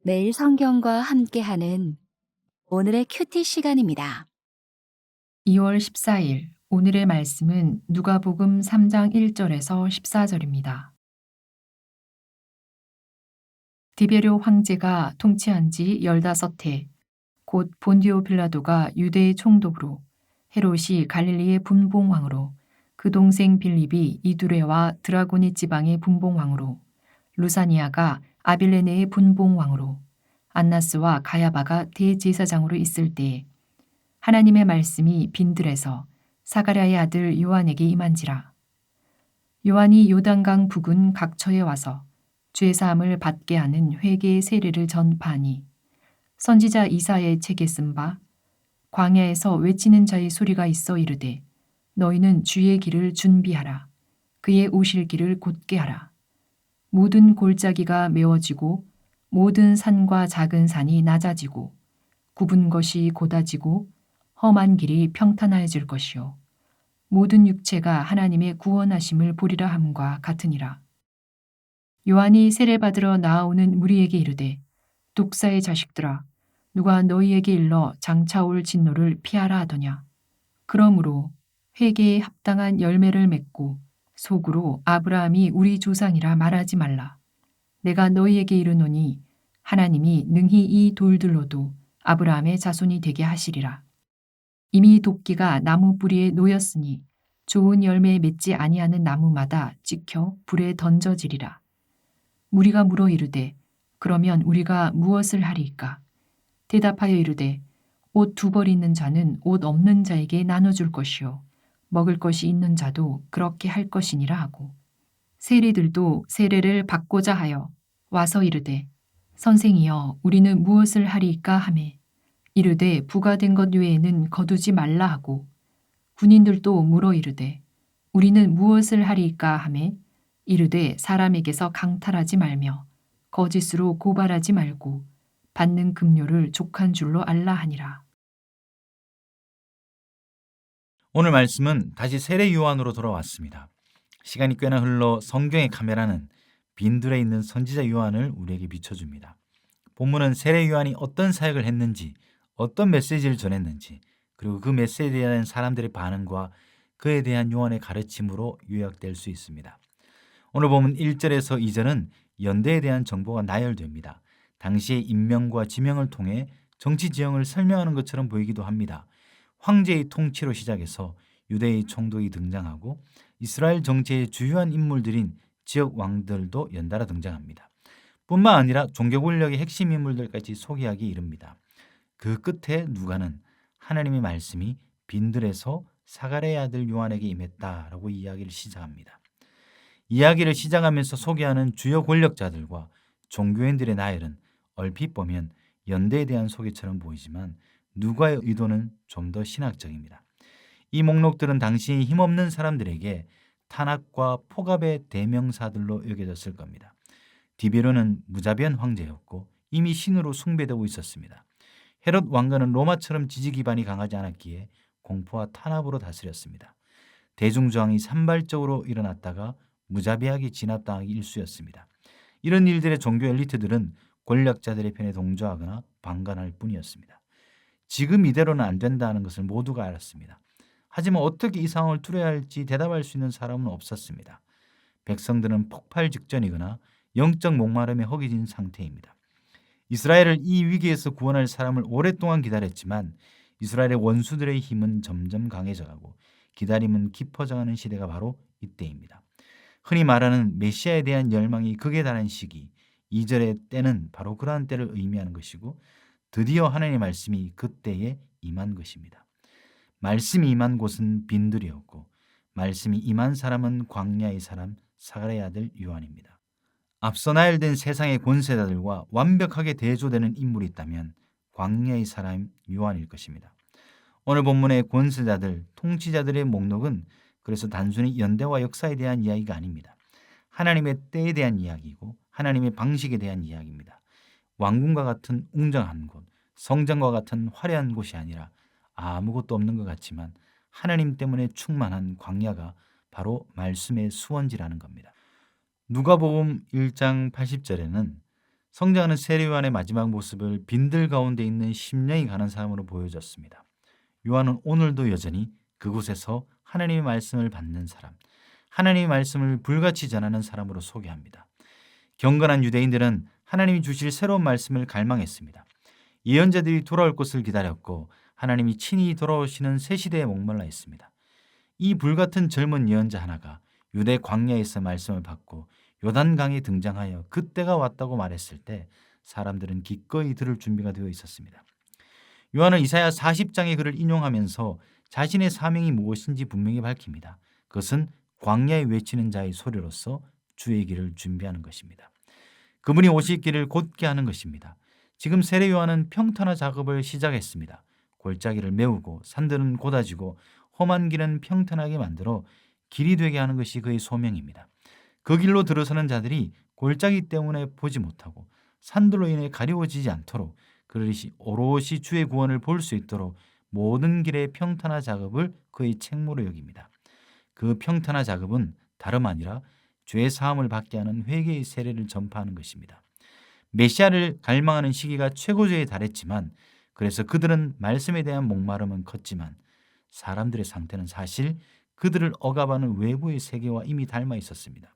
매일 성경과 함께하는 오늘의 큐티 시간입니다. 2월 14일 오늘의 말씀은 누가복음 3장 1절에서 14절입니다. 디베료 황제가 통치한 지 15해 곧 본디오 빌라도가 유대의 총독으로 헤롯이 갈릴리의 분봉왕으로 그 동생 빌립이 이두레와 드라고니 지방의 분봉왕으로 루사니아가 아빌레네의 분봉왕으로 안나스와 가야바가 대제사장으로 있을 때에 하나님의 말씀이 빈들에서 사가랴의 아들 요한에게 임한지라. 요한이 요단강 북은 각처에 와서 죄사함을 받게 하는 회개의 세례를 전파하니 선지자 이사야의 책에 쓴 바 광야에서 외치는 자의 소리가 있어 이르되 너희는 주의 길을 준비하라. 그의 오실 길을 곧게 하라. 모든 골짜기가 메워지고 모든 산과 작은 산이 낮아지고 굽은 것이 곧아지고 험한 길이 평탄하여질 것이요 모든 육체가 하나님의 구원하심을 보리라 함과 같으니라. 요한이 세례받으러 나아오는 무리에게 이르되 독사의 자식들아 누가 너희에게 일러 장차 올 진노를 피하라 하더냐. 그러므로 회개에 합당한 열매를 맺고 속으로 아브라함이 우리 조상이라 말하지 말라. 내가 너희에게 이르노니 하나님이 능히 이 돌들로도 아브라함의 자손이 되게 하시리라. 이미 도끼가 나무 뿌리에 놓였으니 좋은 열매 맺지 아니하는 나무마다 찍혀 불에 던져지리라. 무리가 물어 이르되 그러면 우리가 무엇을 하리이까? 대답하여 이르되 옷 2벌 있는 자는 옷 없는 자에게 나눠줄 것이요 먹을 것이 있는 자도 그렇게 할 것이니라 하고 세리들도 세례를 받고자 하여 와서 이르되 선생이여 우리는 무엇을 하리이까 하매 이르되 부과된 것 외에는 거두지 말라 하고 군인들도 물어 이르되 우리는 무엇을 하리이까 하매 이르되 사람에게서 강탈하지 말며 거짓으로 고발하지 말고 받는 급료를 족한 줄로 알라 하니라. 오늘 말씀은 다시 세례 요한으로 돌아왔습니다. 시간이 꽤나 흘러 성경의 카메라는 빈들에 있는 선지자 요한을 우리에게 비춰줍니다. 본문은 세례 요한이 어떤 사역을 했는지, 어떤 메시지를 전했는지, 그리고 그 메시지에 대한 사람들의 반응과 그에 대한 요한의 가르침으로 요약될 수 있습니다. 오늘 보면 1절에서 2절은 연대에 대한 정보가 나열됩니다. 당시의 임명과 지명을 통해 정치 지형을 설명하는 것처럼 보이기도 합니다. 황제의 통치로 시작해서 유대의 총독이 등장하고 이스라엘 정치의 주요한 인물들인 지역 왕들도 연달아 등장합니다. 뿐만 아니라 종교 권력의 핵심 인물들까지 소개하기 이릅니다. 그 끝에 누가는 하나님의 말씀이 빈들에서 사가랴의 아들 요한에게 임했다라고 이야기를 시작합니다. 이야기를 시작하면서 소개하는 주요 권력자들과 종교인들의 나열은 얼핏 보면 연대에 대한 소개처럼 보이지만 누가의 의도는 좀 더 신학적입니다. 이 목록들은 당시 힘없는 사람들에게 탄압과 포갑의 대명사들로 여겨졌을 겁니다. 디베로는 무자비한 황제였고 이미 신으로 숭배되고 있었습니다. 헤롯 왕가는 로마처럼 지지 기반이 강하지 않았기에 공포와 탄압으로 다스렸습니다. 대중저항이 산발적으로 일어났다가 무자비하게 진압당하기 일쑤였습니다. 이런 일들의 종교 엘리트들은 권력자들의 편에 동조하거나 방관할 뿐이었습니다. 지금 이대로는 안 된다는 것을 모두가 알았습니다. 하지만 어떻게 이 상황을 뚫어야 할지 대답할 수 있는 사람은 없었습니다. 백성들은 폭발 직전이거나 영적 목마름에 허기진 상태입니다. 이스라엘을 이 위기에서 구원할 사람을 오랫동안 기다렸지만 이스라엘의 원수들의 힘은 점점 강해져가고 기다림은 깊어져가는 시대가 바로 이때입니다. 흔히 말하는 메시아에 대한 열망이 극에 달한 시기, 2절의 때는 바로 그러한 때를 의미하는 것이고 드디어 하나님의 말씀이 그때에 임한 것입니다. 말씀이 임한 곳은 빈들이었고 말씀이 임한 사람은 광야의 사람 사가랴의 아들 요한입니다. 앞서 나열된 세상의 권세자들과 완벽하게 대조되는 인물이 있다면 광야의 사람 요한일 것입니다. 오늘 본문의 권세자들, 통치자들의 목록은 그래서 단순히 연대와 역사에 대한 이야기가 아닙니다. 하나님의 때에 대한 이야기이고 하나님의 방식에 대한 이야기입니다. 왕궁과 같은 웅장한 곳, 성전과 같은 화려한 곳이 아니라 아무것도 없는 것 같지만 하나님 때문에 충만한 광야가 바로 말씀의 수원지라는 겁니다. 누가복음 1장 80절에는 성장하는 세례 요한의 마지막 모습을 빈들 가운데 있는 심령이 가는 사람으로 보여졌습니다. 요한은 오늘도 여전히 그곳에서 하나님의 말씀을 받는 사람, 하나님의 말씀을 불같이 전하는 사람으로 소개합니다. 경건한 유대인들은 하나님이 주실 새로운 말씀을 갈망했습니다. 예언자들이 돌아올 것을 기다렸고 하나님이 친히 돌아오시는 새 시대에 목말라 했습니다. 이 불같은 젊은 예언자 하나가 유대 광야에서 말씀을 받고 요단강에 등장하여 그때가 왔다고 말했을 때 사람들은 기꺼이 들을 준비가 되어 있었습니다. 요한은 이사야 40장의 글을 인용하면서 자신의 사명이 무엇인지 분명히 밝힙니다. 그것은 광야에 외치는 자의 소리로서 주의 길을 준비하는 것입니다. 그분이 오실 길을 곧게 하는 것입니다. 지금 세례 요한은 평탄화 작업을 시작했습니다. 골짜기를 메우고 산들은 곧아지고 험한 길은 평탄하게 만들어 길이 되게 하는 것이 그의 소명입니다. 그 길로 들어서는 자들이 골짜기 때문에 보지 못하고 산들로 인해 가려워지지 않도록 그릇이 오롯이 주의 구원을 볼 수 있도록 모든 길의 평탄화 작업을 그의 책무로 여깁니다. 그 평탄화 작업은 다름 아니라 죄 사함을 받게 하는 회개의 세례를 전파하는 것입니다. 메시아를 갈망하는 시기가 최고조에 달했지만 그래서 그들은 말씀에 대한 목마름은 컸지만 사람들의 상태는 사실 그들을 억압하는 외부의 세계와 이미 닮아 있었습니다.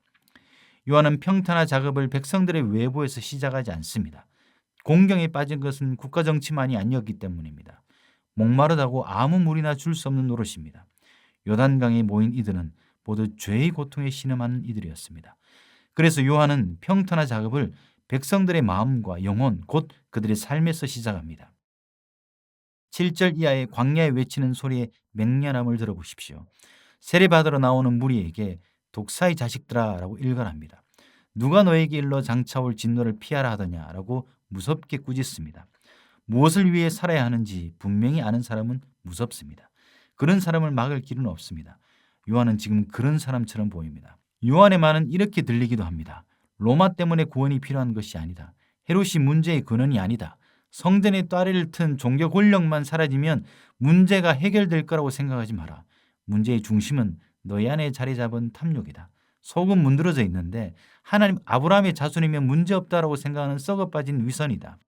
요한은 평탄화 작업을 백성들의 외부에서 시작하지 않습니다. 공경에 빠진 것은 국가 정치만이 아니었기 때문입니다. 목마르다고 아무 물이나 줄 수 없는 노릇입니다. 요단강에 모인 이들은 모두 죄의 고통에 신음하는 이들이었습니다. 그래서 요한은 평탄화 작업을 백성들의 마음과 영혼, 곧 그들의 삶에서 시작합니다. 7절 이하의 광야에 외치는 소리의 맹렬함을 들어보십시오. 세례받으러 나오는 무리에게 독사의 자식들아 라고 일갈합니다. 누가 너에게 일러 장차올 진노를 피하라 하더냐라고 무섭게 꾸짖습니다. 무엇을 위해 살아야 하는지 분명히 아는 사람은 무섭습니다. 그런 사람을 막을 길은 없습니다. 요한은 지금 그런 사람처럼 보입니다. 요한의 말은 이렇게 들리기도 합니다. 로마 때문에 구원이 필요한 것이 아니다. 헤롯이 문제의 근원이 아니다. 성전의 따리를 튼 종교 권력만 사라지면 문제가 해결될 거라고 생각하지 마라. 문제의 중심은 너희 안에 자리 잡은 탐욕이다. 속은 문드러져 있는데 하나님 아브라함의 자손이면 문제없다라고 생각하는 썩어빠진 위선이다.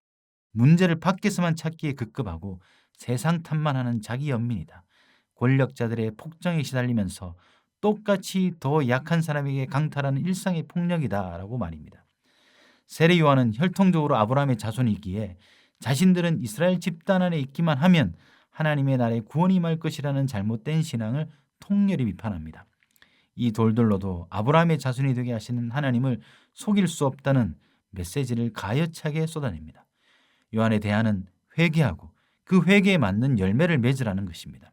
문제를 밖에서만 찾기에 급급하고 세상 탓만 하는 자기 연민이다. 권력자들의 폭정에 시달리면서 똑같이 더 약한 사람에게 강탈하는 일상의 폭력이다 라고 말입니다. 세례 요한은 혈통적으로 아브라함의 자손이기에 자신들은 이스라엘 집단 안에 있기만 하면 하나님의 나라에 구원이 임할 것이라는 잘못된 신앙을 통렬히 비판합니다. 이 돌들로도 아브라함의 자손이 되게 하시는 하나님을 속일 수 없다는 메시지를 가여차게 쏟아냅니다. 요한의 대안은 회개하고 그 회개에 맞는 열매를 맺으라는 것입니다.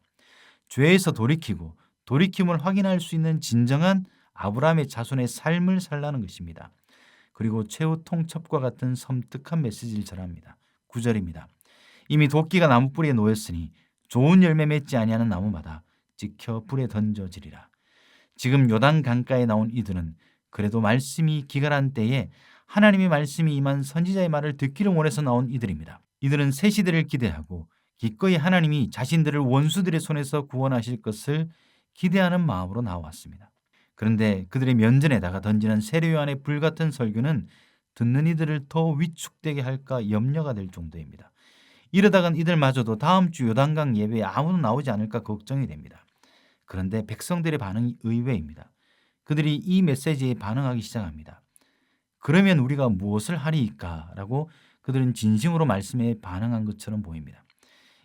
죄에서 돌이키고 돌이킴을 확인할 수 있는 진정한 아브라함의 자손의 삶을 살라는 것입니다. 그리고 최후 통첩과 같은 섬뜩한 메시지를 전합니다. 9절입니다. 이미 도끼가 나무 뿌리에 놓였으니 좋은 열매 맺지 아니하는 나무마다 찍혀 불에 던져지리라. 지금 요단 강가에 나온 이들은 그래도 말씀이 기갈한 때에 하나님의 말씀이 임한 선지자의 말을 듣기를 원해서 나온 이들입니다. 이들은 새 시대를 기대하고 기꺼이 하나님이 자신들을 원수들의 손에서 구원하실 것을 기대하는 마음으로 나왔습니다. 그런데 그들의 면전에다가 던지는 세례 요한의 불같은 설교는 듣는 이들을 더 위축되게 할까 염려가 될 정도입니다. 이러다간 이들마저도 다음 주 요단강 예배에 아무도 나오지 않을까 걱정이 됩니다. 그런데 백성들의 반응이 의외입니다. 그들이 이 메시지에 반응하기 시작합니다. 그러면 우리가 무엇을 하리이까? 라고 그들은 진심으로 말씀에 반응한 것처럼 보입니다.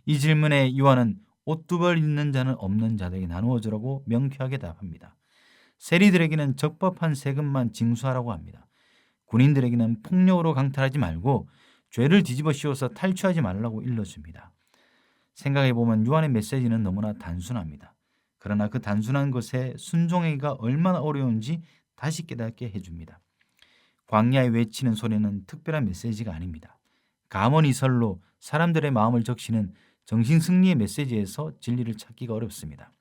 이 질문에 요한은 옷 두 벌 있는 자는 없는 자들에게 나누어 주라고 명쾌하게 답합니다. 세리들에게는 적법한 세금만 징수하라고 합니다. 군인들에게는 폭력으로 강탈하지 말고 죄를 뒤집어 씌워서 탈취하지 말라고 일러줍니다. 생각해보면 요한의 메시지는 너무나 단순합니다. 그러나 그 단순한 것에 순종하기가 얼마나 어려운지 다시 깨닫게 해줍니다. 광야에 외치는 소리는 특별한 메시지가 아닙니다. 감언이설로 사람들의 마음을 적시는 정신승리의 메시지에서 진리를 찾기가 어렵습니다.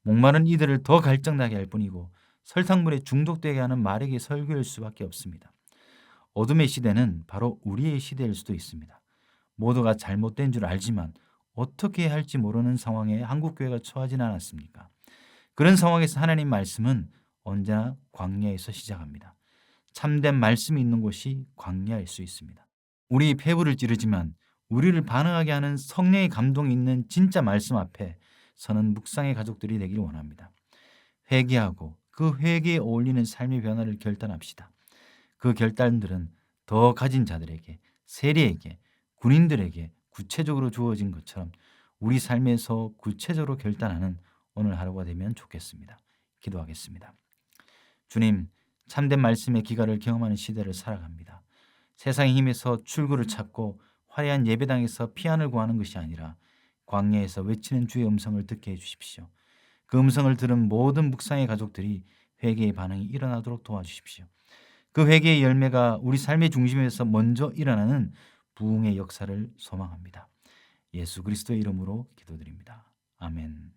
목마른 이들을 더 갈증나게 할 뿐이고 설탕물에 중독되게 하는 말에게 설교일 수밖에 없습니다. 어둠의 시대는 바로 우리의 시대일 수도 있습니다. 모두가 잘못된 줄 알지만 어떻게 해야 할지 모르는 상황에 한국교회가 처하진 않았습니까? 그런 상황에서 하나님 말씀은 언제나 광야에서 시작합니다. 참된 말씀이 있는 곳이 광야일 수 있습니다. 우리 폐부를 찌르지만 우리를 반응하게 하는 성령의 감동이 있는 진짜 말씀 앞에 서는 묵상의 가족들이 되길 원합니다. 회개하고 그 회개에 어울리는 삶의 변화를 결단합시다. 그 결단들은 더 가진 자들에게, 세리에게, 군인들에게 구체적으로 주어진 것처럼 우리 삶에서 구체적으로 결단하는 오늘 하루가 되면 좋겠습니다. 기도하겠습니다. 주님, 참된 말씀의 기가를 경험하는 시대를 살아갑니다. 세상의 힘에서 출구를 찾고 화려한 예배당에서 피안을 구하는 것이 아니라 광야에서 외치는 주의 음성을 듣게 해주십시오. 그 음성을 들은 모든 묵상의 가족들이 회개의 반응이 일어나도록 도와주십시오. 그 회개의 열매가 우리 삶의 중심에서 먼저 일어나는 부흥의 역사를 소망합니다. 예수 그리스도의 이름으로 기도드립니다. 아멘.